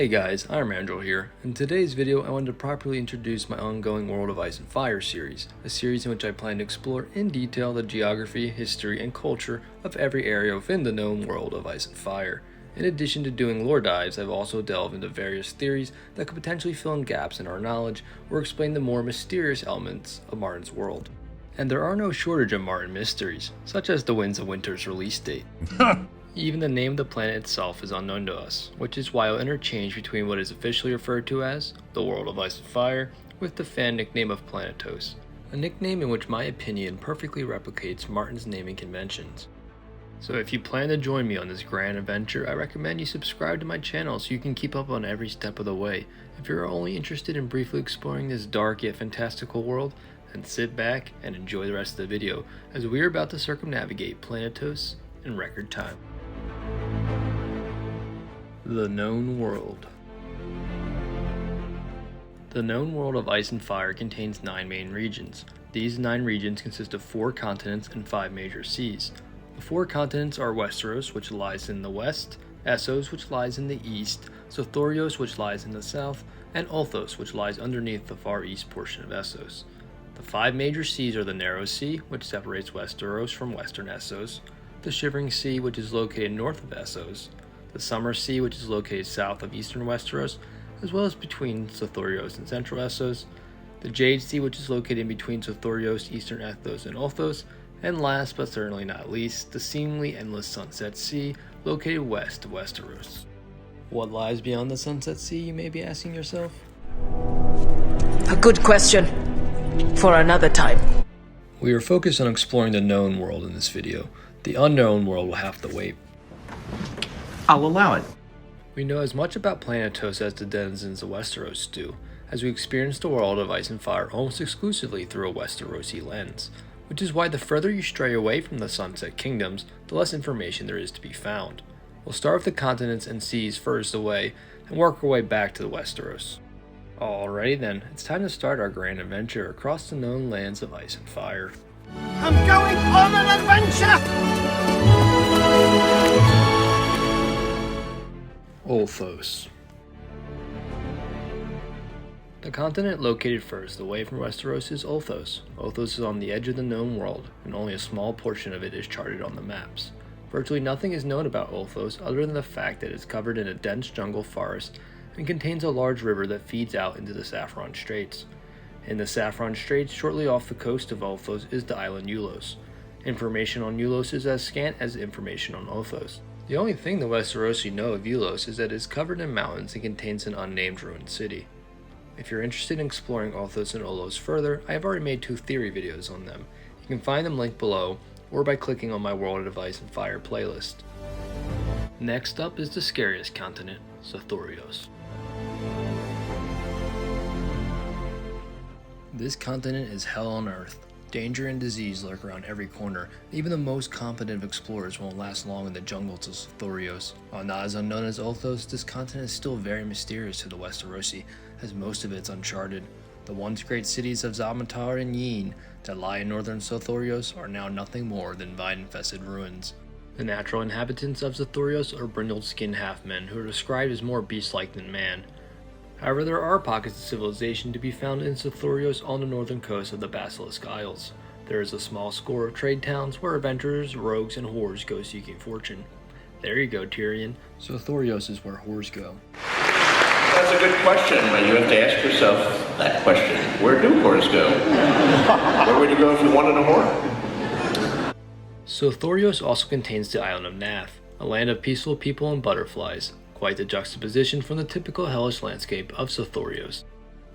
Hey guys, I'm Andrew here. In today's video, I wanted to properly introduce my ongoing World of Ice and Fire series, a series in which I plan to explore in detail the geography, history, and culture of every area within the known world of Ice and Fire. In addition to doing lore dives, I've also delved into various theories that could potentially fill in gaps in our knowledge or explain the more mysterious elements of Martin's world. And there are no shortage of Martin mysteries, such as the Winds of Winter's release date. Even the name of the planet itself is unknown to us, which is why I'll interchange between what is officially referred to as the World of Ice and Fire with the fan nickname of Planetos, a nickname in which my opinion perfectly replicates Martin's naming conventions. So if you plan to join me on this grand adventure, I recommend you subscribe to my channel so you can keep up on every step of the way. If you're only interested in briefly exploring this dark yet fantastical world, then sit back and enjoy the rest of the video as we are about to circumnavigate Planetos in record time. The Known World. The known world of Ice and Fire contains 9 main regions. These 9 regions consist of 4 continents and 5 major seas. The 4 continents are Westeros, which lies in the west, Essos, which lies in the east, Zoros, which lies in the south, and Ulthos, which lies underneath the far east portion of Essos. The 5 major seas are the Narrow Sea, which separates Westeros from western Essos, the Shivering Sea, which is located north of Essos, the Summer Sea, which is located south of eastern Westeros, as well as between Zoros and central Essos, the Jade Sea, which is located in between Zoros, eastern Essos, and Ulthos, and last but certainly not least, the seemingly endless Sunset Sea, located west of Westeros. What lies beyond the Sunset Sea, you may be asking yourself? A good question. For another time. We are focused on exploring the known world in this video. The unknown world will have to wait. I'll allow it. We know as much about Planetos as the denizens of Westeros do, as we experience the world of Ice and Fire almost exclusively through a Westerosi lens, which is why the further you stray away from the Sunset Kingdoms, the less information there is to be found. We'll start with the continents and seas furthest away, and work our way back to the Westeros. Alrighty then, it's time to start our grand adventure across the known lands of Ice and Fire. I'm going on an adventure! Ulthos. The continent located furthest away from Westeros is Ulthos. Ulthos is on the edge of the known world, and only a small portion of it is charted on the maps. Virtually nothing is known about Ulthos other than the fact that it is covered in a dense jungle forest and contains a large river that feeds out into the Saffron Straits. In the Saffron Straits, shortly off the coast of Ulthos, is the island Alos. Information on Alos is as scant as information on Ulthos. The only thing the Westerosi know of Alos is that it is covered in mountains and contains an unnamed ruined city. If you're interested in exploring Ulthos and Alos further, I have already made 2 theory videos on them. You can find them linked below, or by clicking on my World of Ice and Fire playlist. Next up is the scariest continent, Zoros. This continent is hell on earth. Danger and disease lurk around every corner. Even the most competent of explorers won't last long in the jungles of Zoros. While not as unknown as Ulthos, this continent is still very mysterious to the Westerosi, as most of it's uncharted. The once great cities of Zamatar and Yin that lie in northern Zoros are now nothing more than vine-infested ruins. The natural inhabitants of Zoros are brindled-skinned half-men who are described as more beast-like than man. However, there are pockets of civilization to be found in Zoros on the northern coast of the Basilisk Isles. There is a small score of trade towns where adventurers, rogues, and whores go seeking fortune. There you go, Tyrion. Zoros is where whores go. That's a good question, but you have to ask yourself that question. Where do whores go? Where would you go if you wanted a whore? Zoros also contains the island of Nath, a land of peaceful people and butterflies. Quite the juxtaposition from the typical hellish landscape of Zoros.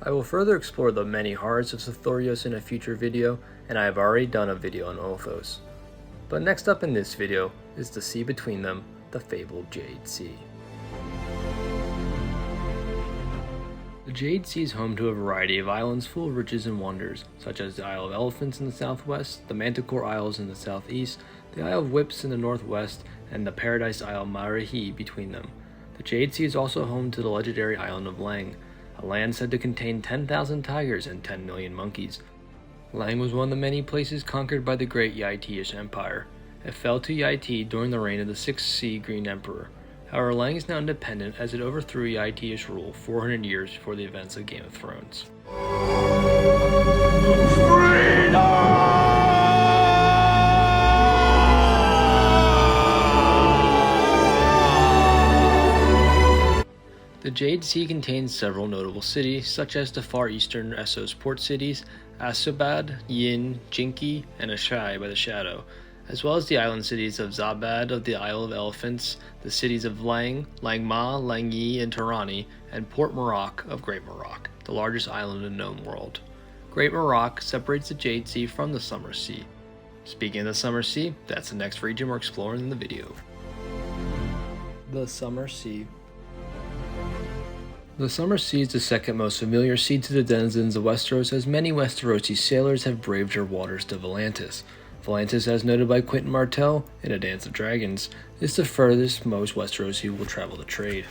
I will further explore the many horrors of Zoros in a future video, and I have already done a video on Ulthos. But next up in this video is the sea between them, the fabled Jade Sea. The Jade Sea is home to a variety of islands full of riches and wonders, such as the Isle of Elephants in the southwest, the Manticore Isles in the southeast, the Isle of Whips in the northwest, and the Paradise Isle Marahi between them. The Jade Sea is also home to the legendary island of Lang, a land said to contain 10,000 tigers and 10 million monkeys. Lang was one of the many places conquered by the great Yaitish Empire. It fell to Yaiti during the reign of the 6th Sea Green Emperor. However, Lang is now independent as it overthrew Yaitish rule 400 years before the events of Game of Thrones. The Jade Sea contains several notable cities, such as the far eastern Essos port cities, Asobad, Yin, Jinki, and Ashai by the Shadow, as well as the island cities of Zabad of the Isle of Elephants, the cities of Lang, Langma, Langyi, and Tarani, and Port Maroc of Great Maroc, the largest island in the known world. Great Maroc separates the Jade Sea from the Summer Sea. Speaking of the Summer Sea, that's the next region we're exploring in the video. The Summer Sea. The Summer Sea is the second most familiar sea to the denizens of Westeros, as many Westerosi sailors have braved her waters to Volantis. Volantis, as noted by Quentin Martell in A Dance of Dragons, is the furthest most Westerosi will travel to trade.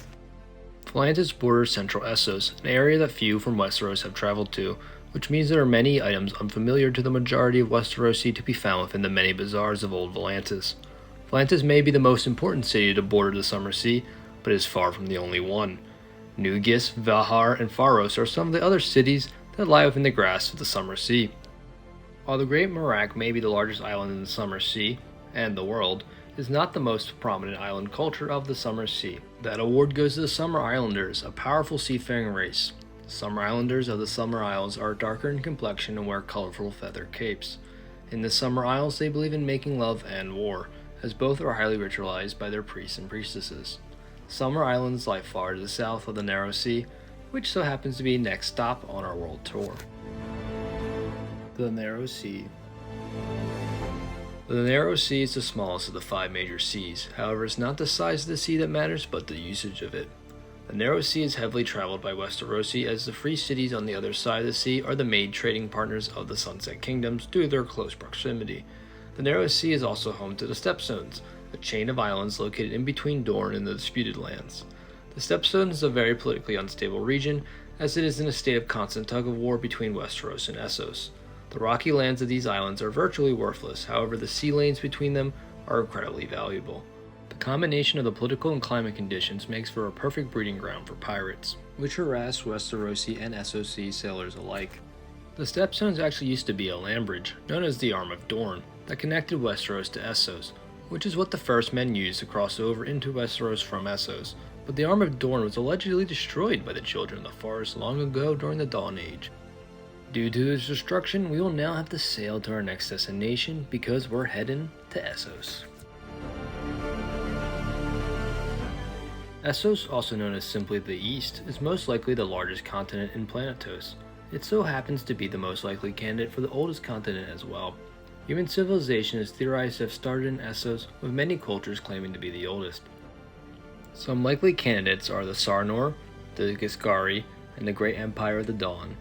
Volantis borders central Essos, an area that few from Westeros have traveled to, which means there are many items unfamiliar to the majority of Westerosi to be found within the many bazaars of Old Volantis. Volantis may be the most important city to border the Summer Sea, but is far from the only one. Nugis, Valhar, and Pharos are some of the other cities that lie within the grasp of the Summer Sea. While the Great Maroc may be the largest island in the Summer Sea, and the world, is not the most prominent island culture of the Summer Sea. That award goes to the Summer Islanders, a powerful seafaring race. Summer Islanders of the Summer Isles are darker in complexion and wear colorful feather capes. In the Summer Isles, they believe in making love and war, as both are highly ritualized by their priests and priestesses. Summer Islands lie far to the south of the Narrow Sea, which so happens to be next stop on our world tour. The Narrow Sea. The Narrow Sea is the smallest of the 5 major seas. However, it's not the size of the sea that matters, but the usage of it. The Narrow Sea is heavily traveled by Westerosi, as the free cities on the other side of the sea are the main trading partners of the Sunset Kingdoms due to their close proximity. The Narrow Sea is also home to the Stepstones, a chain of islands located in between Dorne and the Disputed Lands. The Stepstones is a very politically unstable region, as it is in a state of constant tug-of-war between Westeros and Essos. The rocky lands of these islands are virtually worthless, however the sea lanes between them are incredibly valuable. The combination of the political and climate conditions makes for a perfect breeding ground for pirates, which harass Westerosi and Essosi sailors alike. The Stepstones actually used to be a land bridge, known as the Arm of Dorne, that connected Westeros to Essos, which is what the first men used to cross over into Westeros from Essos, but the Arm of Dorne was allegedly destroyed by the Children of the Forest long ago during the Dawn Age. Due to its destruction, we will now have to sail to our next destination because we're heading to Essos. Essos, also known as simply the East, is most likely the largest continent in Planetos. It so happens to be the most likely candidate for the oldest continent as well. Human civilization is theorized to have started in Essos, with many cultures claiming to be the oldest. Some likely candidates are the Sarnor, the Giscari, and the Great Empire of the Dawn.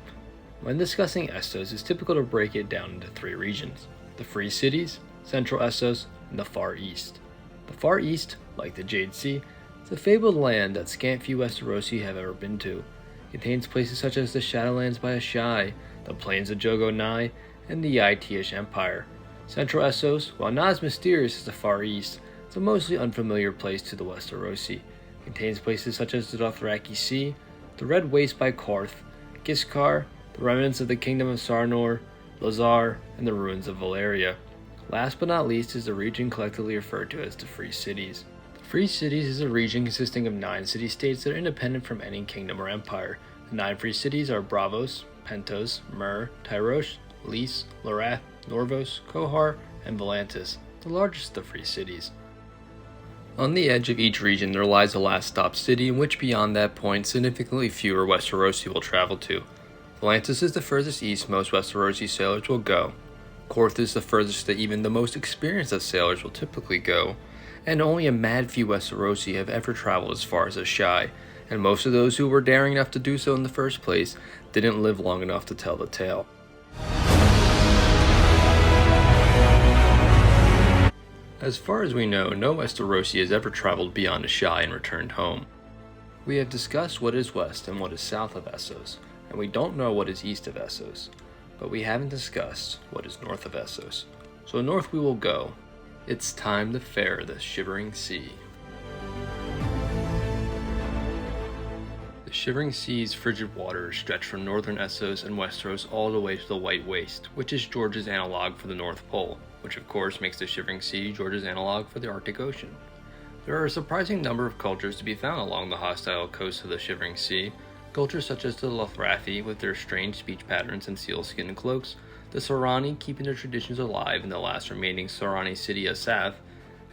When discussing Essos, it's typical to break it down into 3 regions: the Free Cities, Central Essos, and the Far East. The Far East, like the Jade Sea, is a fabled land that scant few Westerosi have ever been to. It contains places such as the Shadowlands by Ashai, the plains of Jogo Nye, and the Yaitish Empire. Central Essos, while not as mysterious as the Far East, is a mostly unfamiliar place to the Westerosi. It contains places such as the Dothraki Sea, the Red Waste by Qarth, Giscard, the remnants of the Kingdom of Sarnor, Lazar, and the ruins of Valyria. Last but not least is the region collectively referred to as the Free Cities. The Free Cities is a region consisting of 9 city-states that are independent from any kingdom or empire. The 9 free cities are Braavos, Pentos, Myr, Tyrosh, Lys, Lorath, Norvos, Qohar, and Volantis, the largest of the free cities. On the edge of each region there lies a last stop city in which beyond that point significantly fewer Westerosi will travel to. Volantis is the furthest east most Westerosi sailors will go. Qarth is the furthest that even the most experienced of sailors will typically go, and only a mad few Westerosi have ever traveled as far as Ashai, and most of those who were daring enough to do so in the first place didn't live long enough to tell the tale. As far as we know, no Westerosi has ever traveled beyond Ashai and returned home. We have discussed what is west and what is south of Essos, and we don't know what is east of Essos, but we haven't discussed what is north of Essos. So north we will go. It's time to fare the shivering sea. The Shivering Sea's frigid waters stretch from northern Essos and Westeros all the way to the White Waste, which is George's analog for the North Pole, which of course makes the Shivering Sea George's analog for the Arctic Ocean. There are a surprising number of cultures to be found along the hostile coast of the Shivering Sea. Cultures such as the Lothrathi with their strange speech patterns and sealskin cloaks, the Sorani keeping their traditions alive in the last remaining Sorani city of Sath,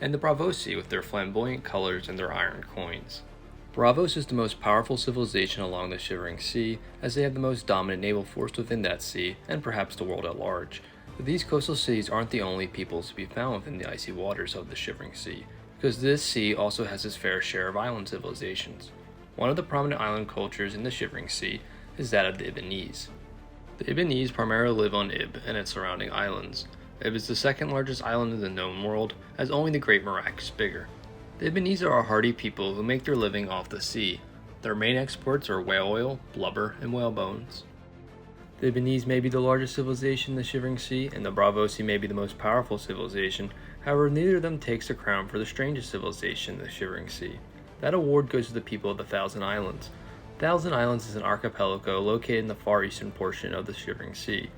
and the Bravosi with their flamboyant colors and their iron coins. Braavos is the most powerful civilization along the Shivering Sea, as they have the most dominant naval force within that sea, and perhaps the world at large. But these coastal cities aren't the only peoples to be found within the icy waters of the Shivering Sea, because this sea also has its fair share of island civilizations. One of the prominent island cultures in the Shivering Sea is that of the Ibbenese. The Ibbenese primarily live on Ib and its surrounding islands. Ib is the second largest island in the known world, as only the Great Merak is bigger. The Ibbenese are a hardy people who make their living off the sea. Their main exports are whale oil, blubber, and whale bones. The Ibbenese may be the largest civilization in the Shivering Sea, and the Bravosi may be the most powerful civilization. However, neither of them takes the crown for the strangest civilization in the Shivering Sea. That award goes to the people of the Thousand Islands. Thousand Islands is an archipelago located in the far eastern portion of the Shivering Sea.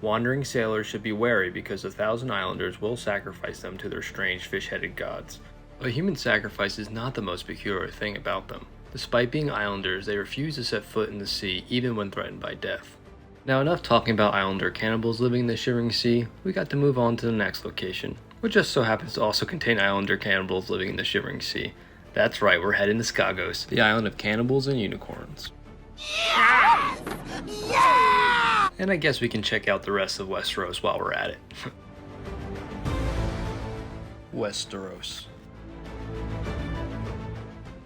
Wandering sailors should be wary because the Thousand Islanders will sacrifice them to their strange fish-headed gods. A human sacrifice is not the most peculiar thing about them. Despite being islanders, they refuse to set foot in the sea even when threatened by death. Now enough talking about islander cannibals living in the Shivering Sea, we got to move on to the next location, which just so happens to also contain islander cannibals living in the Shivering Sea. That's right, we're heading to Skagos, the island of cannibals and unicorns. Yes! Yeah! And I guess we can check out the rest of Westeros while we're at it. Westeros.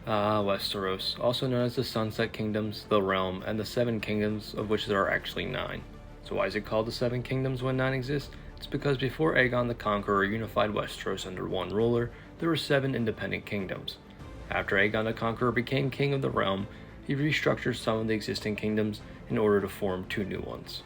Westeros, also known as the Sunset Kingdoms, the Realm, and the Seven Kingdoms, of which there are actually 9. So why is it called the Seven Kingdoms when 9 exist? It's because before Aegon the Conqueror unified Westeros under one ruler, there were 7 independent kingdoms. After Aegon the Conqueror became king of the realm, he restructured some of the existing kingdoms in order to form 2 new ones.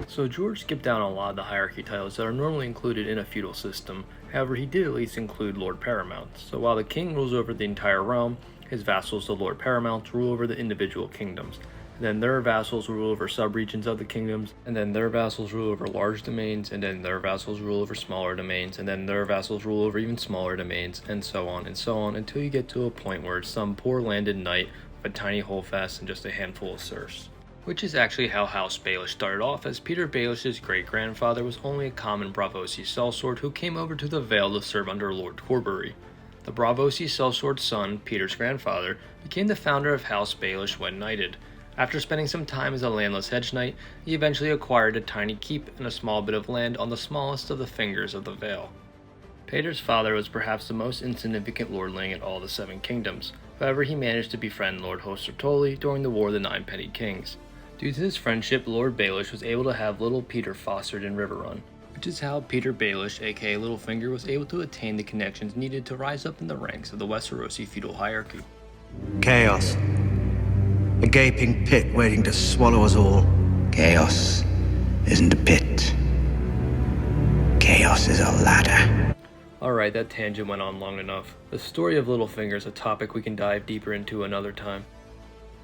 So George skipped down a lot of the hierarchy titles that are normally included in a feudal system. However, he did at least include Lord Paramount. So while the king rules over the entire realm, his vassals, the Lord Paramount, rule over the individual kingdoms. And then their vassals rule over subregions of the kingdoms, and then their vassals rule over large domains, and then their vassals rule over smaller domains, and then their vassals rule over even smaller domains, and so on, until you get to a point where it's some poor landed knight with a tiny holdfast and just a handful of serfs. Which is actually how House Baelish started off, as Peter Baelish's great-grandfather was only a common Bravosi sellsword who came over to the Vale to serve under Lord Corbury. The Bravosi sellsword's son, Peter's grandfather, became the founder of House Baelish when knighted. After spending some time as a landless hedge knight, he eventually acquired a tiny keep and a small bit of land on the smallest of the fingers of the Vale. Peter's father was perhaps the most insignificant lordling in all the 7 kingdoms. However, he managed to befriend Lord Hoster Tully during the War of the Nine Penny Kings. Due to this friendship, Lord Baelish was able to have little Peter fostered in Riverrun, which is how Peter Baelish, aka Littlefinger, was able to attain the connections needed to rise up in the ranks of the Westerosi feudal hierarchy. Chaos. A gaping pit waiting to swallow us all. Chaos isn't a pit. Chaos is a ladder. Alright, that tangent went on long enough. The story of Littlefinger is a topic we can dive deeper into another time.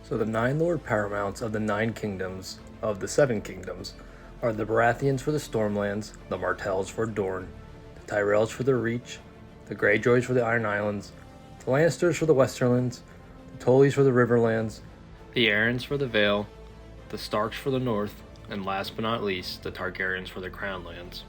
So the 9 Lord Paramounts of the 9 kingdoms of the 7 kingdoms are the Baratheons for the Stormlands, the Martells for Dorne, the Tyrells for the Reach, the Greyjoys for the Iron Islands, the Lannisters for the Westerlands, the Tullys for the Riverlands, the Arryns for the Vale, the Starks for the North, and last but not least, the Targaryens for the Crown Lands.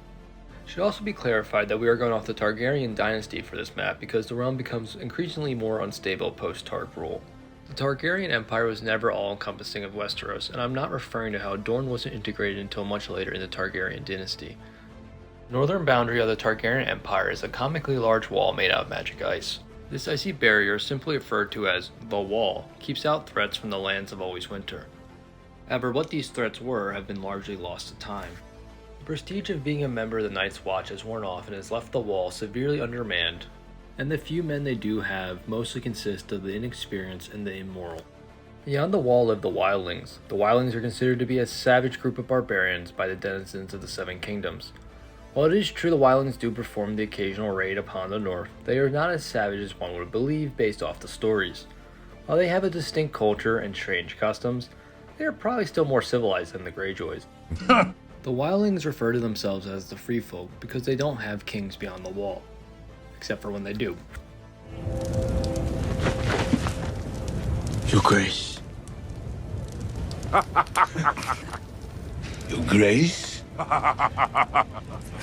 It should also be clarified that we are going off the Targaryen dynasty for this map because the realm becomes increasingly more unstable post-Targ rule. The Targaryen Empire was never all-encompassing of Westeros, and I'm not referring to how Dorne wasn't integrated until much later in the Targaryen dynasty. The northern boundary of the Targaryen Empire is a comically large wall made out of magic ice. This icy barrier, simply referred to as the Wall, keeps out threats from the lands of Always Winter. However, what these threats were have been largely lost to time. The prestige of being a member of the Night's Watch has worn off and has left the Wall severely undermanned, and the few men they do have mostly consist of the inexperienced and the immoral. Beyond the Wall live the Wildlings. The Wildlings are considered to be a savage group of barbarians by the denizens of the 7 kingdoms. While it is true the Wildlings do perform the occasional raid upon the north, they are not as savage as one would believe based off the stories. While they have a distinct culture and strange customs, they are probably still more civilized than the Greyjoys. The wildlings refer to themselves as the free folk because they don't have kings beyond the wall, except for when they do. Your Grace. Your Grace?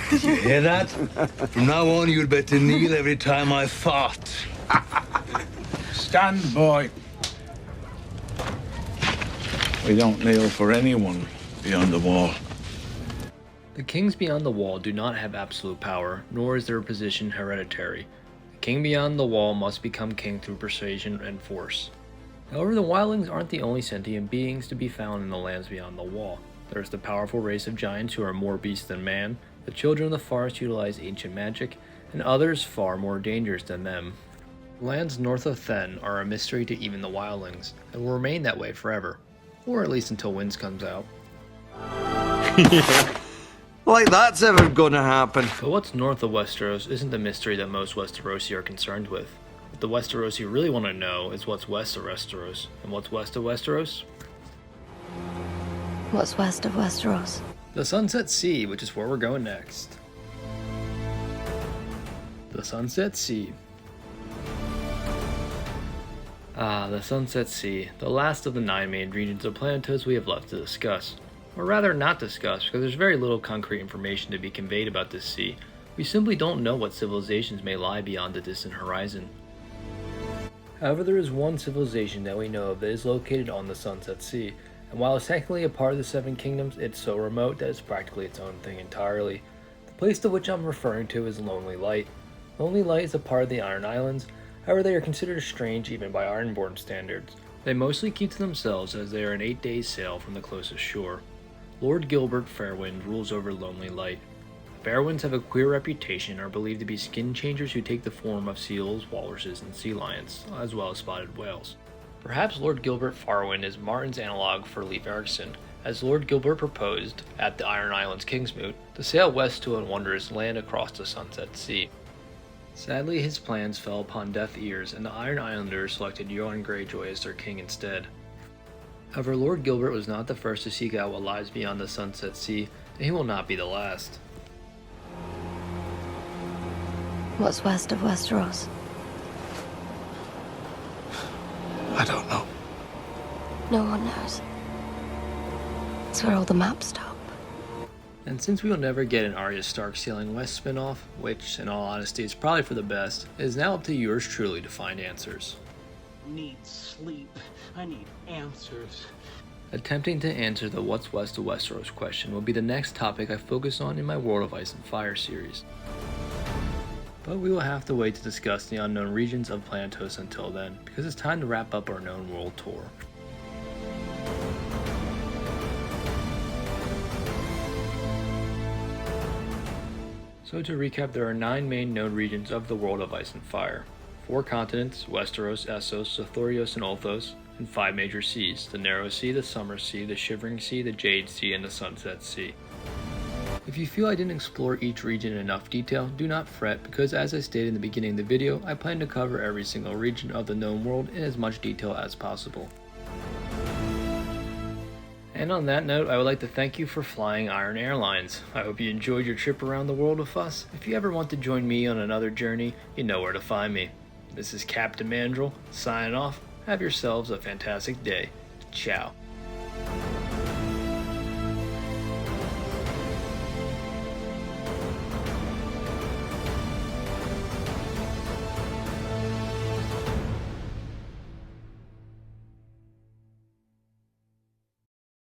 Did you hear that? From now on, you'd better kneel every time I fart. Stand, boy. We don't kneel for anyone beyond the wall. The kings beyond the wall do not have absolute power, nor is their position hereditary. The king beyond the wall must become king through persuasion and force. However, the wildlings aren't the only sentient beings to be found in the lands beyond the wall. There's the powerful race of giants who are more beast than man, the children of the forest utilize ancient magic, and others far more dangerous than them. The lands north of Thenn are a mystery to even the wildlings, and will remain that way forever, or at least until Winds comes out. Like that's ever gonna happen. But what's north of Westeros isn't the mystery that most Westerosi are concerned with. What the Westerosi really want to know is what's west of Westeros. And what's west of Westeros? What's west of Westeros? The Sunset Sea, which is where we're going next. The Sunset Sea. The Sunset Sea, the last of the 9 main regions of Planetos we have left to discuss. Or rather not discuss, because there's very little concrete information to be conveyed about this sea. We simply don't know what civilizations may lie beyond the distant horizon. However, there is one civilization that we know of that is located on the Sunset Sea, and while it's technically a part of the 7 Kingdoms, it's so remote that it's practically its own thing entirely. The place to which I'm referring to is Lonely Light. Lonely Light is a part of the Iron Islands, however they are considered strange even by Ironborn standards. They mostly keep to themselves as they are an 8 days sail from the closest shore. Lord Gilbert Fairwind rules over Lonely Light. Fairwinds have a queer reputation and are believed to be skin changers who take the form of seals, walruses, and sea lions, as well as spotted whales. Perhaps Lord Gilbert Farwind is Martin's analog for Leif Erikson, as Lord Gilbert proposed, at the Iron Islands Kingsmoot, to sail west to a wondrous land across the Sunset Sea. Sadly, his plans fell upon deaf ears, and the Iron Islanders selected Euron Greyjoy as their king instead. However, Lord Gilbert was not the first to seek out what lies beyond the Sunset Sea, and he will not be the last. What's west of Westeros? I don't know. No one knows. It's where all the maps stop. And since we will never get an Arya Stark sailing west spin-off, which, in all honesty, is probably for the best, it is now up to yours truly to find answers. Need sleep. I need answers. Attempting to answer the What's West of Westeros question will be the next topic I focus on in my World of Ice and Fire series. But we will have to wait to discuss the unknown regions of Planetos until then, because it's time to wrap up our known world tour. So to recap, there are 9 main known regions of the World of Ice and Fire. 4 continents, Westeros, Essos, Sothorios, and Ulthos, and 5 major seas, the Narrow Sea, the Summer Sea, the Shivering Sea, the Jade Sea, and the Sunset Sea. If you feel I didn't explore each region in enough detail, do not fret, because as I stated in the beginning of the video, I plan to cover every single region of the known world in as much detail as possible. And on that note, I would like to thank you for flying Iron Airlines. I hope you enjoyed your trip around the world with us. If you ever want to join me on another journey, you know where to find me. This is Captain Mandrill, signing off. Have yourselves a fantastic day. Ciao.